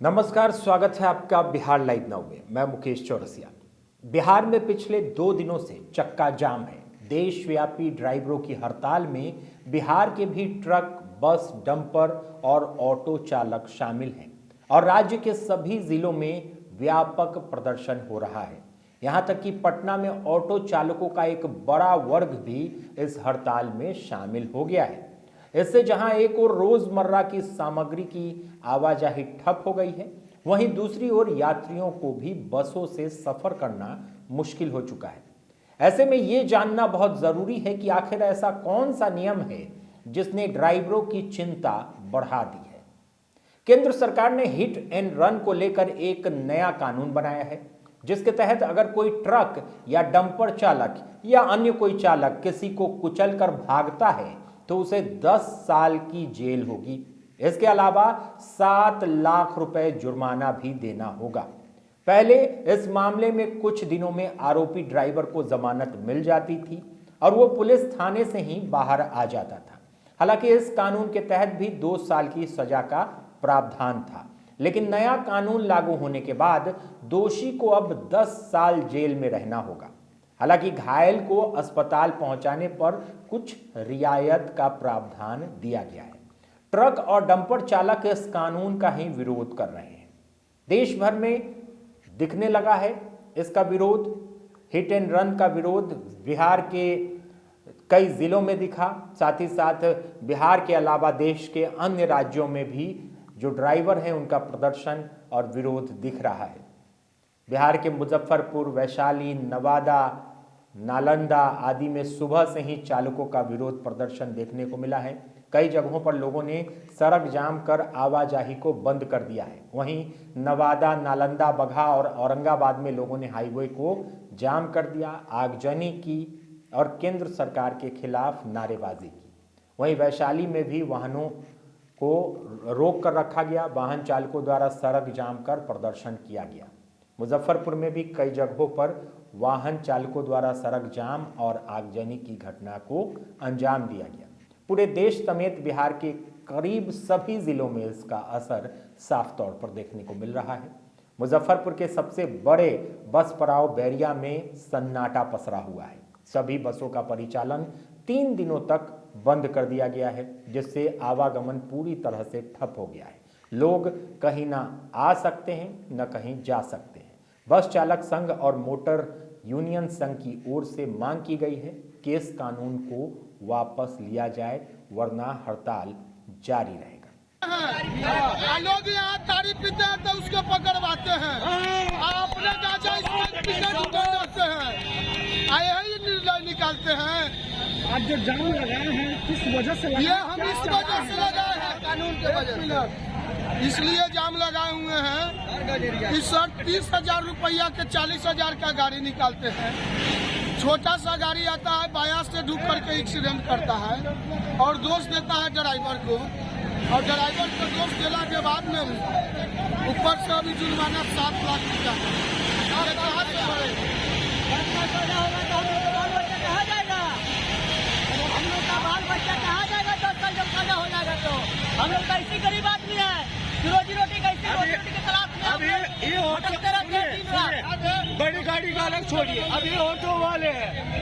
नमस्कार, स्वागत है आपका बिहार लाइव नाउ में। मैं मुकेश चौरसिया। बिहार में पिछले 2 दिनों से चक्का जाम है। देशव्यापी ड्राइवरों की हड़ताल में बिहार के भी ट्रक, बस, डंपर और ऑटो चालक शामिल हैं और राज्य के सभी जिलों में व्यापक प्रदर्शन हो रहा है। यहाँ तक कि पटना में ऑटो चालकों का एक बड़ा वर्ग भी इस हड़ताल में शामिल हो गया है। इससे जहां एक ओर रोजमर्रा की सामग्री की आवाजाही ठप हो गई है, वहीं दूसरी ओर यात्रियों को भी बसों से सफर करना मुश्किल हो चुका है। ऐसे में ये जानना बहुत जरूरी है कि आखिर ऐसा कौन सा नियम है जिसने ड्राइवरों की चिंता बढ़ा दी है। केंद्र सरकार ने हिट एंड रन को लेकर एक नया कानून बनाया है, जिसके तहत अगर कोई ट्रक या डंपर चालक या अन्य कोई चालक किसी को कुचलकर भागता है तो उसे 10 साल की जेल होगी। इसके अलावा 7 लाख रुपए जुर्माना भी देना होगा। पहले इस मामले में कुछ दिनों में आरोपी ड्राइवर को जमानत मिल जाती थी और वो पुलिस थाने से ही बाहर आ जाता था। हालांकि इस कानून के तहत भी 2 साल की सजा का प्रावधान था, लेकिन नया कानून लागू होने के बाद दोषी को अब 10 साल जेल में रहना होगा। हालांकि घायल को अस्पताल पहुंचाने पर कुछ रियायत का प्रावधान दिया गया है। ट्रक और डंपर चालक इस कानून का ही विरोध कर रहे हैं। देश भर में दिखने लगा है इसका विरोध। हिट एंड रन का विरोध बिहार के कई जिलों में दिखा। साथ ही साथ बिहार के अलावा देश के अन्य राज्यों में भी जो ड्राइवर हैं उनका प्रदर्शन और विरोध दिख रहा है। बिहार के मुजफ्फरपुर, वैशाली, नवादा, नालंदा आदि में सुबह से ही चालकों का विरोध प्रदर्शन देखने को मिला है। कई जगहों पर लोगों ने सड़क जाम कर आवाजाही को बंद कर दिया है। वहीं नवादा, नालंदा, बगहा और औरंगाबाद में लोगों ने हाईवे को जाम कर दिया, आगजनी की और केंद्र सरकार के खिलाफ नारेबाजी की। वहीं वैशाली में भी वाहनों को रोक कर रखा गया, वाहन चालकों द्वारा सड़क जाम कर प्रदर्शन किया गया। मुजफ्फरपुर में भी कई जगहों पर वाहन चालकों द्वारा सड़क जाम और आगजनी की घटना को अंजाम दिया गया। पूरे देश समेत बिहार के करीब सभी जिलों में इसका असर साफ तौर पर देखने को मिल रहा है। मुजफ्फरपुर के सबसे बड़े बस पड़ाव बैरिया में सन्नाटा पसरा हुआ है। सभी बसों का परिचालन 3 दिनों तक बंद कर दिया गया है, जिससे आवागमन पूरी तरह से ठप हो गया है। लोग कहीं ना आ सकते हैं न कहीं जा सकते हैं। बस चालक संघ और मोटर यूनियन संघ की ओर से मांग की गई है कि इस कानून को वापस लिया जाए, वरना हड़ताल जारी रहेगा। लोग यहाँ तारी पीते हैं तो उसको पकड़वाते हैं, अपने गाजा निकालते हैं, यही निर्णय निकालते हैं। आज जो जाम लगाए हैं किस वजह से लगाए? ये हम इस वजह से लगाए हैं, कानून के वजह से इसलिए जाम लगाए हुए हैं कि सर 30,000 रुपया के 40,000 का गाड़ी निकालते हैं। छोटा सा गाड़ी आता है, बायां से ढूक करके एक्सीडेंट करता है और दोष देता है ड्राइवर को, और ड्राइवर को दोष देने के बाद में ऊपर से अभी जुर्माना 7 लाख रुपया हम लोग कैसी गरीब आदमी है, रोजी रोटी कैसी रोटी की तलाश में। अब ये बड़ी गाड़ी का अलग छोड़िए, अब ये ऑटो वाले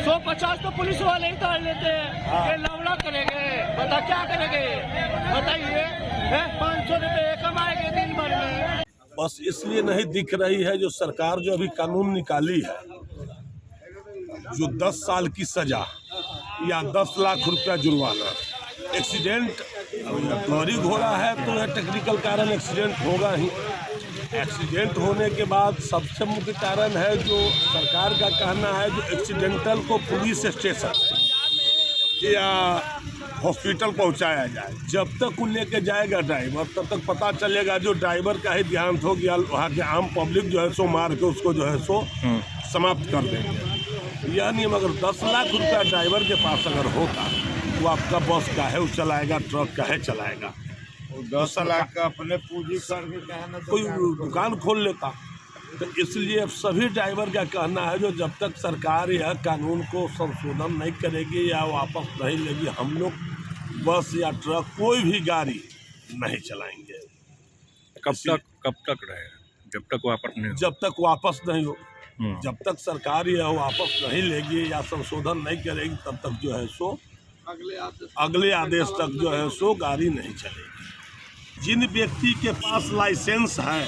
150 तो पुलिस वाले ही तार लेते हैं। ये लवड़ा करेंगे, बता क्या करेंगे बताइए। 500 रुपये कमाएंगे दिन भर में। बस इसलिए नहीं दिख रही है जो सरकार जो अभी कानून निकाली है, जो 10 साल की सजा या 10 लाख रुपया जुर्माना। एक्सीडेंट लॉरी घोड़ा है तो यह टेक्निकल कारण एक्सीडेंट होगा ही। एक्सीडेंट होने के बाद सबसे मुख्य कारण है जो सरकार का कहना है, जो एक्सीडेंटल को पुलिस स्टेशन या हॉस्पिटल पहुंचाया जाए। जब तक वो लेके जाएगा ड्राइवर, तब तक पता चलेगा जो ड्राइवर का ही देहांत हो गया, वहाँ के आम पब्लिक जो है सो मार के उसको जो है सो समाप्त कर देंगे। यानी अगर 10 लाख रुपया ड्राइवर के पास अगर होता तो आपका बस काहे वो चलाएगा, ट्रक काहे चलाएगा। 10 लाख का अपने पूंजी करके कहना तो कोई दुकान खोल लेता। तो इसलिए अब सभी ड्राइवर का कहना है जो जब तक सरकार यह कानून को संशोधन नहीं करेगी या वापस नहीं लेगी, हम लोग बस या ट्रक कोई भी गाड़ी नहीं चलाएंगे। कब तक कब तक रहेगा? जब तक वापस नहीं हो? जब तक वापस नहीं हो, जब तक सरकार यह वापस नहीं लेगी या संशोधन नहीं करेगी तब तक जो है सो अगले आदेश तक जो है सो गाड़ी नहीं चलेगी। जिन व्यक्ति के पास लाइसेंस है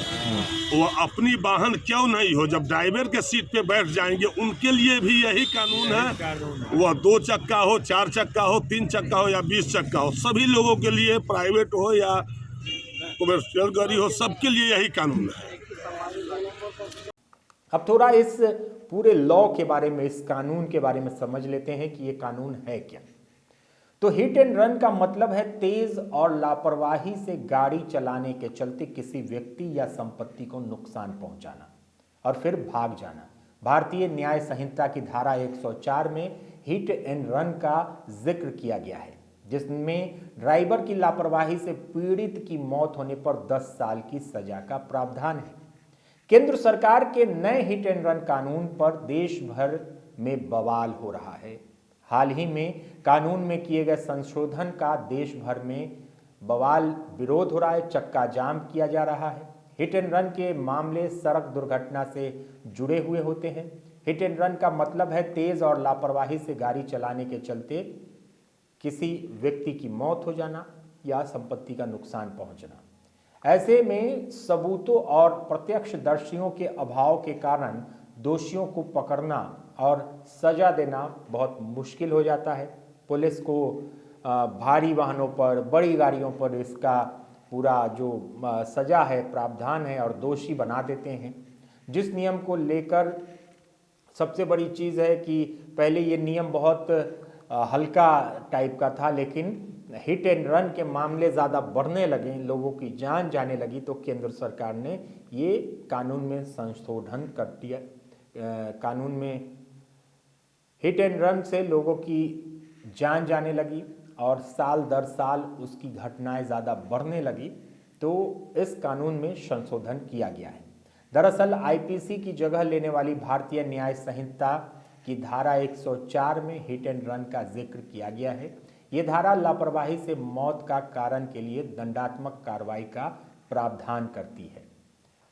वो अपनी वाहन क्यों नहीं हो, जब ड्राइवर के सीट पे बैठ जाएंगे उनके लिए भी यही कानून है। वह 2 चक्का हो, 4 चक्का हो, 3 चक्का हो या 20 चक्का हो, सभी लोगों के लिए, प्राइवेट हो या कमर्शियल गाड़ी हो, सबके लिए यही कानून है। अब थोड़ा इस पूरे लॉ के बारे में, इस कानून के बारे में समझ लेते हैं कि ये कानून है क्या। तो हिट एंड रन का मतलब है तेज और लापरवाही से गाड़ी चलाने के चलते किसी व्यक्ति या संपत्ति को नुकसान पहुंचाना और फिर भाग जाना। भारतीय न्याय संहिता की धारा 104 में हिट एंड रन का जिक्र किया गया है, जिसमें ड्राइवर की लापरवाही से पीड़ित की मौत होने पर 10 साल की सजा का प्रावधान है। केंद्र सरकार के नए हिट एंड रन कानून पर देश भर में बवाल हो रहा है। हाल ही में कानून में किए गए संशोधन का देश भर में बवाल विरोध हो रहा है, चक्का जाम किया जा रहा है। हिट एंड रन के मामले सड़क दुर्घटना से जुड़े हुए होते हैं। हिट एंड रन का मतलब है तेज और लापरवाही से गाड़ी चलाने के चलते किसी व्यक्ति की मौत हो जाना या संपत्ति का नुकसान पहुंचना। ऐसे में सबूतों और प्रत्यक्षदर्शियों के अभाव के कारण दोषियों को पकड़ना और सजा देना बहुत मुश्किल हो जाता है। पुलिस को भारी वाहनों पर, बड़ी गाड़ियों पर इसका पूरा जो सजा है, प्रावधान है और दोषी बना देते हैं। जिस नियम को लेकर सबसे बड़ी चीज़ है कि पहले ये नियम बहुत हल्का टाइप का था, लेकिन हिट एंड रन के मामले ज़्यादा बढ़ने लगे, लोगों की जान जाने लगी, तो केंद्र सरकार ने ये कानून में संशोधन कर दिया। कानून में हिट एंड रन से लोगों की जान जाने लगी और साल दर साल उसकी घटनाएं ज़्यादा बढ़ने लगी, तो इस कानून में संशोधन किया गया है। दरअसल आईपीसी की जगह लेने वाली भारतीय न्याय संहिता की धारा 104 में हिट एंड रन का जिक्र किया गया है। ये धारा लापरवाही से मौत का कारण के लिए दंडात्मक कार्रवाई का प्रावधान करती है।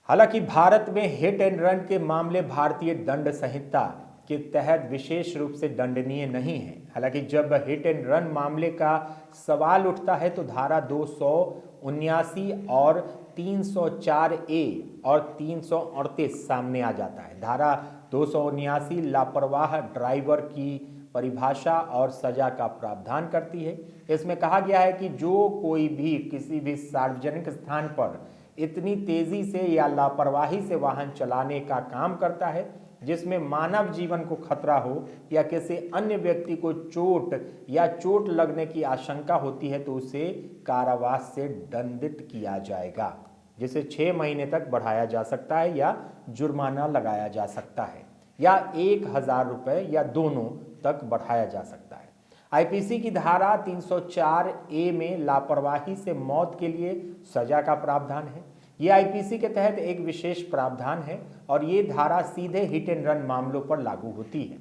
हालांकि भारत में हिट एंड रन के मामले भारतीय दंड संहिता के तहत विशेष रूप से दंडनीय नहीं है। हालांकि जब हिट एंड रन मामले का सवाल उठता है तो धारा 279 और 304A और 338 सामने आ जाता है। धारा 279 लापरवाह ड्राइवर की परिभाषा और सजा का प्रावधान करती है। इसमें कहा गया है कि जो कोई भी किसी भी सार्वजनिक स्थान पर इतनी तेजी से या लापरवाही से वाहन चलाने का काम करता है जिसमें मानव जीवन को खतरा हो या किसी अन्य व्यक्ति को चोट या चोट लगने की आशंका होती है तो उसे कारावास से दंडित किया जाएगा, जिसे 6 महीने तक बढ़ाया जा सकता है या जुर्माना लगाया जा सकता है या 1000 रुपये या दोनों तक बढ़ाया जा सकता है। आईपीसी की धारा 304A में लापरवाही से मौत के लिए सजा का प्रावधान है। ये आईपीसी के तहत एक विशेष प्रावधान है और ये धारा सीधे हिट एंड रन मामलों पर लागू होती है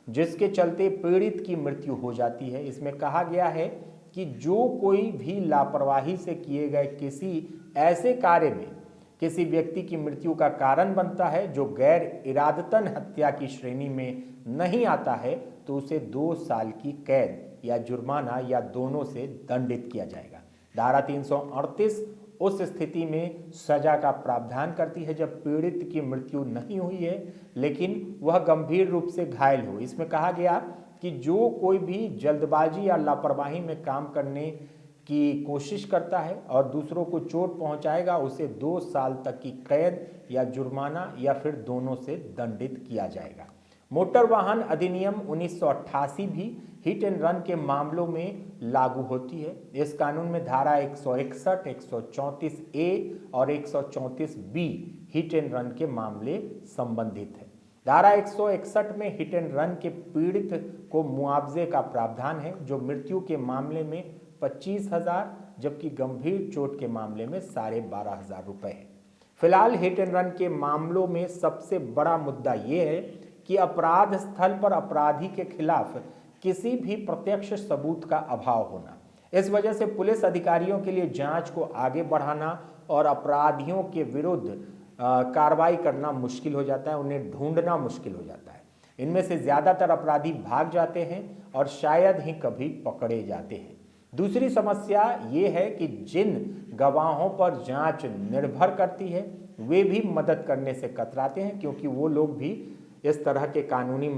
जिसके चलते पीड़ित की मृत्यु हो जाती है। इसमें कहा गया है कि जो कोई भी लापरवाही से किए गए किसी ऐसे कार्य में किसी व्यक्ति की मृत्यु का कारण बनता है जो गैर इरादतन हत्या की श्रेणी में नहीं आता है तो उसे 2 साल की कैद या जुर्माना या दोनों से दंडित किया जाएगा। धारा 338 उस स्थिति में सजा का प्रावधान करती है जब पीड़ित की मृत्यु नहीं हुई है लेकिन वह गंभीर रूप से घायल हो। इसमें कहा गया कि जो कोई भी जल्दबाजी या लापरवाही में काम करने की कोशिश करता है और दूसरों को चोट पहुंचाएगा उसे 2 साल तक की कैद या जुर्माना या फिर दोनों से दंडित किया जाएगा। मोटर वाहन अधिनियम 1988 भी हिट एंड रन के मामलों में लागू होती है। इस कानून में धारा 161, 134A और 134B हिट एंड रन के मामले संबंधित है। धारा 161 में हिट एंड रन के पीड़ित को मुआवजे का प्रावधान है जो मृत्यु के मामले में 25,000 जबकि गंभीर चोट के मामले में 12,500 रुपये है। फिलहाल हिट एंड रन के मामलों में सबसे बड़ा मुद्दा ये है कि अपराध स्थल पर अपराधी के खिलाफ किसी भी प्रत्यक्ष सबूत का अभाव होना। इस वजह से पुलिस अधिकारियों के लिए जांच को आगे बढ़ाना और अपराधियों के विरुद्ध कार्रवाई करना मुश्किल हो जाता है, उन्हें ढूंढना मुश्किल हो जाता है। इनमें से ज़्यादातर अपराधी भाग जाते हैं और शायद ही कभी पकड़े जाते हैं। दूसरी समस्या ये है कि जिन गवाहों पर जांच निर्भर करती है वे भी मदद करने से कतराते हैं, क्योंकि वो लोग भी इस तरह के कानूनी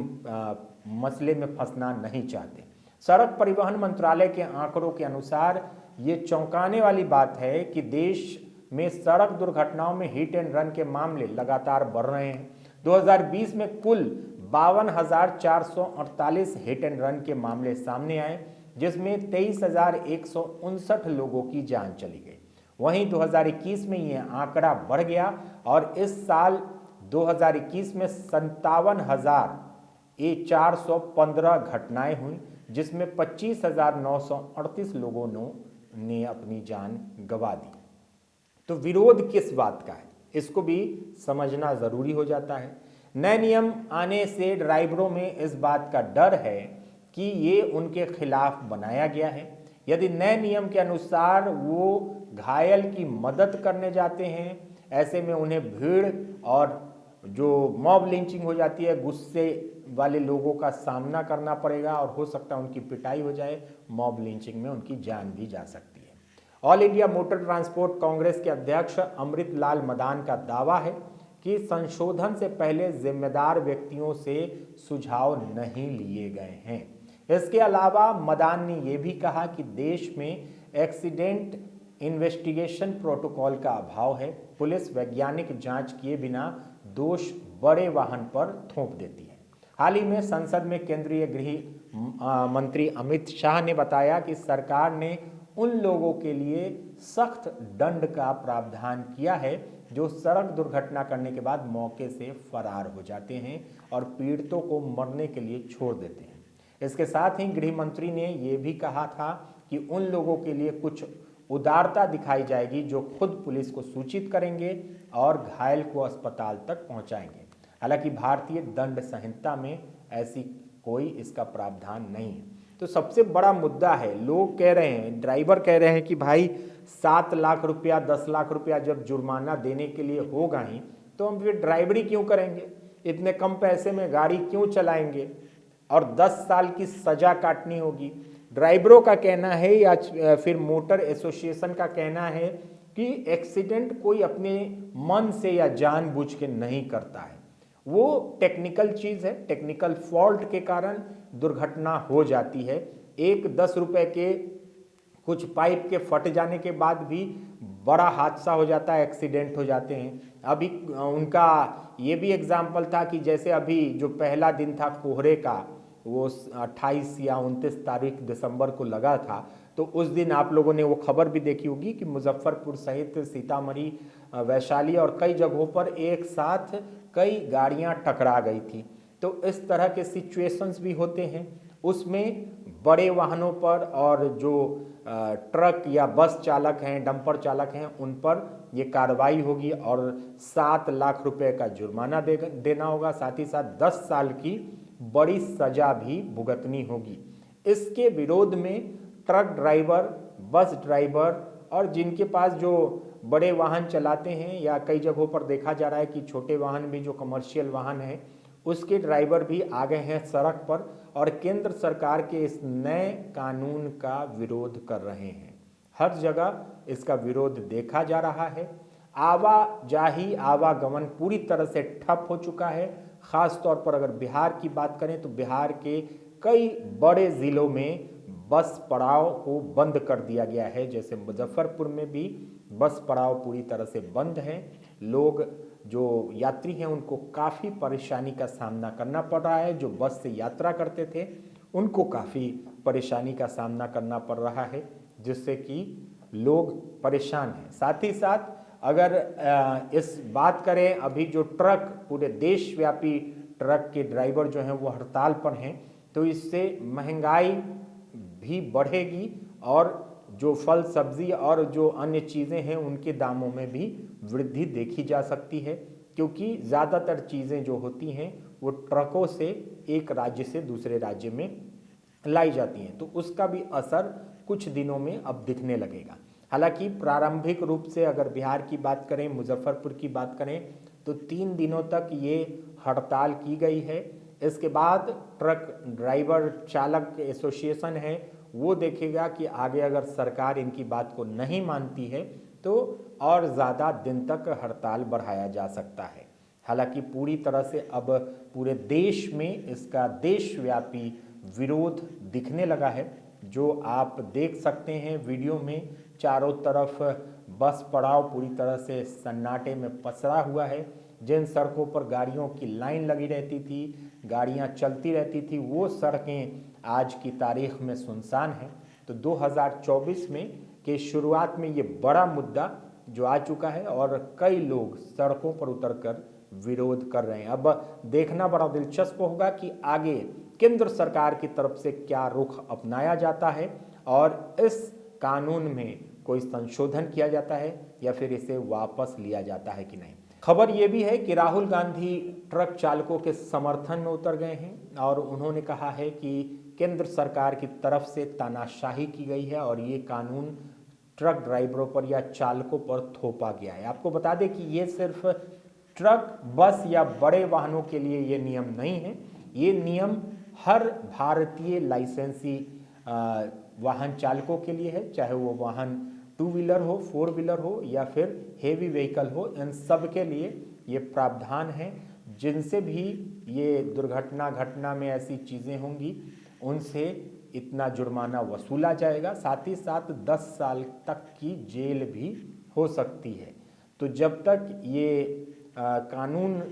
मसले में फंसना नहीं चाहते। सड़क परिवहन मंत्रालय के आंकड़ों के अनुसार ये चौंकाने वाली बात है कि देश में सड़क दुर्घटनाओं में हिट एंड रन के मामले लगातार बढ़ रहे हैं। 2020 में कुल 52,448 हिट एंड रन के मामले सामने आए, जिसमें 23,159 लोगों की जान चली गई। वहीं 2021 में यह आंकड़ा बढ़ गया और इस साल 2021 में 57,415 घटनाएं हुई, जिसमें 25,938 लोगों ने अपनी जान गंवा दी। तो विरोध किस बात का है, इसको भी समझना जरूरी हो जाता है। नए नियम आने से ड्राइवरों में इस बात का डर है कि ये उनके खिलाफ बनाया गया है। यदि नए नियम के अनुसार वो घायल की मदद करने जाते हैं, ऐसे में उन्हें भीड़ और जो मॉब लिंचिंग हो जाती है, गुस्से वाले लोगों का सामना करना पड़ेगा और हो सकता है उनकी पिटाई हो जाए, मॉब लिंचिंग में उनकी जान भी जा सकती है। All India motor transport Congress के अध्यक्ष अमृत लाल मदान का दावा है कि संशोधन से पहले जिम्मेदार व्यक्तियों से सुझाव नहीं लिए गए हैं। इसके अलावा मदान ने यह भी कहा कि देश में एक्सीडेंट इन्वेस्टिगेशन प्रोटोकॉल का अभाव है। पुलिस वैज्ञानिक जांच किए बिना दोष बड़े वाहन पर थोप देती है। हाल ही में संसद में केंद्रीय गृह मंत्री अमित शाह ने बताया कि सरकार ने उन लोगों के लिए सख्त दंड का प्रावधान किया है जो सड़क दुर्घटना करने के बाद मौके से फरार हो जाते हैं और पीड़ितों को मरने के लिए छोड़ देते हैं। इसके साथ ही गृह मंत्री ने यह भी कहा था कि उन लोगों के लिए कुछ उदारता दिखाई जाएगी जो खुद पुलिस को सूचित करेंगे और घायल को अस्पताल तक पहुंचाएंगे। हालांकि भारतीय दंड संहिता में ऐसी कोई इसका प्रावधान नहीं है। तो सबसे बड़ा मुद्दा है, लोग कह रहे हैं, ड्राइवर कह रहे हैं कि भाई 7 लाख रुपया 10 लाख रुपया जब जुर्माना देने के लिए होगा ही तो हम फिर ड्राइवरी क्यों करेंगे, इतने कम पैसे में गाड़ी क्यों चलाएंगे और 10 साल की सजा काटनी होगी। ड्राइवरों का कहना है या फिर मोटर एसोसिएशन का कहना है कि एक्सीडेंट कोई अपने मन से या जानबूझ के नहीं करता है, वो टेक्निकल चीज़ है, टेक्निकल फॉल्ट के कारण दुर्घटना हो जाती है। एक 10 रुपए के कुछ पाइप के फट जाने के बाद भी बड़ा हादसा हो जाता है, एक्सीडेंट हो जाते हैं। अभी उनका ये भी एग्जाम्पल था कि जैसे अभी जो पहला दिन था कोहरे का, वो 28 या 29 तारीख दिसंबर को लगा था, तो उस दिन आप लोगों ने वो खबर भी देखी होगी कि मुजफ्फरपुर सहित सीतामढ़ी, वैशाली और कई जगहों पर एक साथ कई गाड़ियां टकरा गई थी। तो इस तरह के सिचुएशंस भी होते हैं, उसमें बड़े वाहनों पर और जो ट्रक या बस चालक हैं, डंपर चालक हैं, उन पर ये कार्रवाई होगी और 7 लाख रुपए का जुर्माना देना होगा, साथ ही साथ 10 साल की बड़ी सजा भी भुगतनी होगी। इसके विरोध में ट्रक ड्राइवर, बस ड्राइवर और जिनके पास जो बड़े वाहन चलाते हैं या कई जगहों पर देखा जा रहा है कि छोटे वाहन भी, जो कमर्शियल वाहन है, उसके ड्राइवर भी आ गए हैं सड़क पर और केंद्र सरकार के इस नए कानून का विरोध कर रहे हैं। हर जगह इसका विरोध देखा जा रहा है। आवाजाही, आवागमन पूरी तरह से ठप हो चुका है। खास तौर पर अगर बिहार की बात करें तो बिहार के कई बड़े ज़िलों में बस पड़ाव को बंद कर दिया गया है। जैसे मुजफ्फरपुर में भी बस पड़ाव पूरी तरह से बंद है। लोग जो यात्री हैं उनको काफ़ी परेशानी का सामना करना पड़ रहा है। जो बस से यात्रा करते थे उनको काफ़ी परेशानी का सामना करना पड़ रहा है, जिससे कि लोग परेशान हैं। साथ ही साथ अगर इस बात करें, अभी जो ट्रक, पूरे देशव्यापी ट्रक के ड्राइवर जो हैं वो हड़ताल पर हैं, तो इससे महंगाई भी बढ़ेगी और जो फल सब्जी और जो अन्य चीज़ें हैं उनके दामों में भी वृद्धि देखी जा सकती है, क्योंकि ज़्यादातर चीज़ें जो होती हैं वो ट्रकों से एक राज्य से दूसरे राज्य में लाई जाती हैं, तो उसका भी असर कुछ दिनों में अब दिखने लगेगा। हालांकि प्रारंभिक रूप से अगर बिहार की बात करें, मुजफ्फरपुर की बात करें, तो 3 दिनों तक ये हड़ताल की गई है। इसके बाद ट्रक ड्राइवर चालक एसोसिएशन है वो देखेगा कि आगे अगर सरकार इनकी बात को नहीं मानती है तो और ज़्यादा दिन तक हड़ताल बढ़ाया जा सकता है। हालांकि पूरी तरह से अब पूरे देश में इसका देशव्यापी विरोध दिखने लगा है, जो आप देख सकते हैं वीडियो में। चारों तरफ बस पड़ाव पूरी तरह से सन्नाटे में पसरा हुआ है। जिन सड़कों पर गाड़ियों की लाइन लगी रहती थी, गाड़ियां चलती रहती थी, वो सड़कें आज की तारीख में सुनसान हैं। तो 2024 में के शुरुआत में ये बड़ा मुद्दा जो आ चुका है और कई लोग सड़कों पर उतरकर विरोध कर रहे हैं। अब देखना बड़ा दिलचस्प होगा कि आगे केंद्र सरकार की तरफ से क्या रुख अपनाया जाता है और इस कानून में कोई संशोधन किया जाता है या फिर इसे वापस लिया जाता है कि नहीं। खबर ये भी है कि राहुल गांधी ट्रक चालकों के समर्थन में उतर गए हैं और उन्होंने कहा है कि केंद्र सरकार की तरफ से तानाशाही की गई है और ये कानून ट्रक ड्राइवरों पर या चालकों पर थोपा गया है। आपको बता दें कि ये सिर्फ ट्रक, बस या बड़े वाहनों के लिए ये नियम नहीं है। ये नियम हर भारतीय लाइसेंसी वाहन चालकों के लिए है, चाहे वो वाहन 2 व्हीलर हो, 4 व्हीलर हो या फिर हेवी व्हीकल हो। इन सब के लिए ये प्रावधान है। जिनसे भी ये घटना में ऐसी चीज़ें होंगी उनसे इतना जुर्माना वसूला जाएगा, साथ ही साथ 10 साल तक की जेल भी हो सकती है। तो जब तक ये कानून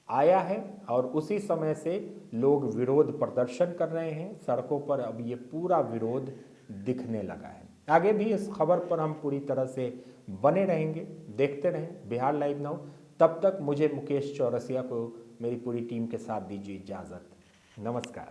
आया है और उसी समय से लोग विरोध प्रदर्शन कर रहे हैं सड़कों पर, अब ये पूरा विरोध दिखने लगा है। आगे भी इस खबर पर हम पूरी तरह से बने रहेंगे, देखते रहें बिहार लाइव नाउ। तब तक मुझे मुकेश चौरसिया को मेरी पूरी टीम के साथ दीजिए इजाजत। नमस्कार।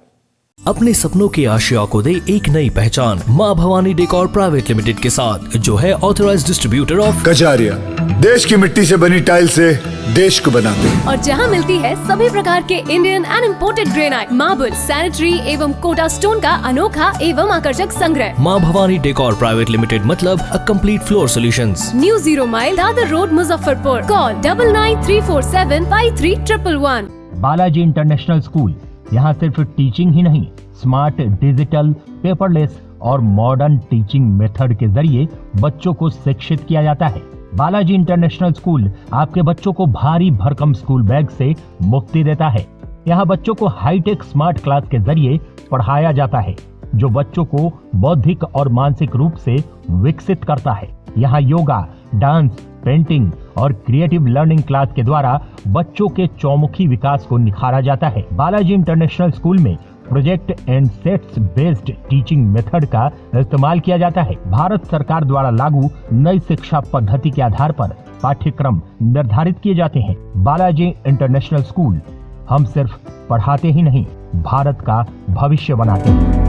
अपने सपनों की आशिया को दे एक नई पहचान मां भवानी डेकोर प्राइवेट लिमिटेड के साथ, जो है ऑथराइज्ड डिस्ट्रीब्यूटर ऑफ कजारिया। देश की मिट्टी से बनी टाइल से देश को बनाते हैं और जहां मिलती है सभी प्रकार के Indian and imported granite, marble, sanitary एवं कोटा स्टोन का अनोखा एवं आकर्षक संग्रह। मां भवानी डेकोर प्राइवेट लिमिटेड मतलब a complete floor solutions. New 0 mile Dadar road, Muzaffarpur. Call 9934753111। Balaji international school, यहाँ सिर्फ टीचिंग ही नहीं, स्मार्ट, डिजिटल, पेपरलेस और मॉडर्न टीचिंग मेथड के जरिए बच्चों को शिक्षित किया जाता है। बालाजी इंटरनेशनल स्कूल आपके बच्चों को भारी भरकम स्कूल बैग से मुक्ति देता है। यहाँ बच्चों को हाईटेक स्मार्ट क्लास के जरिए पढ़ाया जाता है, जो बच्चों को बौद्धिक और मानसिक रूप से विकसित करता है। यहाँ योगा, डांस, पेंटिंग और क्रिएटिव लर्निंग क्लास के द्वारा बच्चों के चौमुखी विकास को निखारा जाता है। बालाजी इंटरनेशनल स्कूल में project and sets based teaching method का इस्तेमाल किया जाता है। भारत सरकार द्वारा लागू नई शिक्षा पद्धति के आधार पर पाठ्यक्रम निर्धारित किए जाते हैं। बालाजी इंटरनेशनल स्कूल, हम सिर्फ पढ़ाते ही नहीं, भारत का भविष्य बनाते हैं।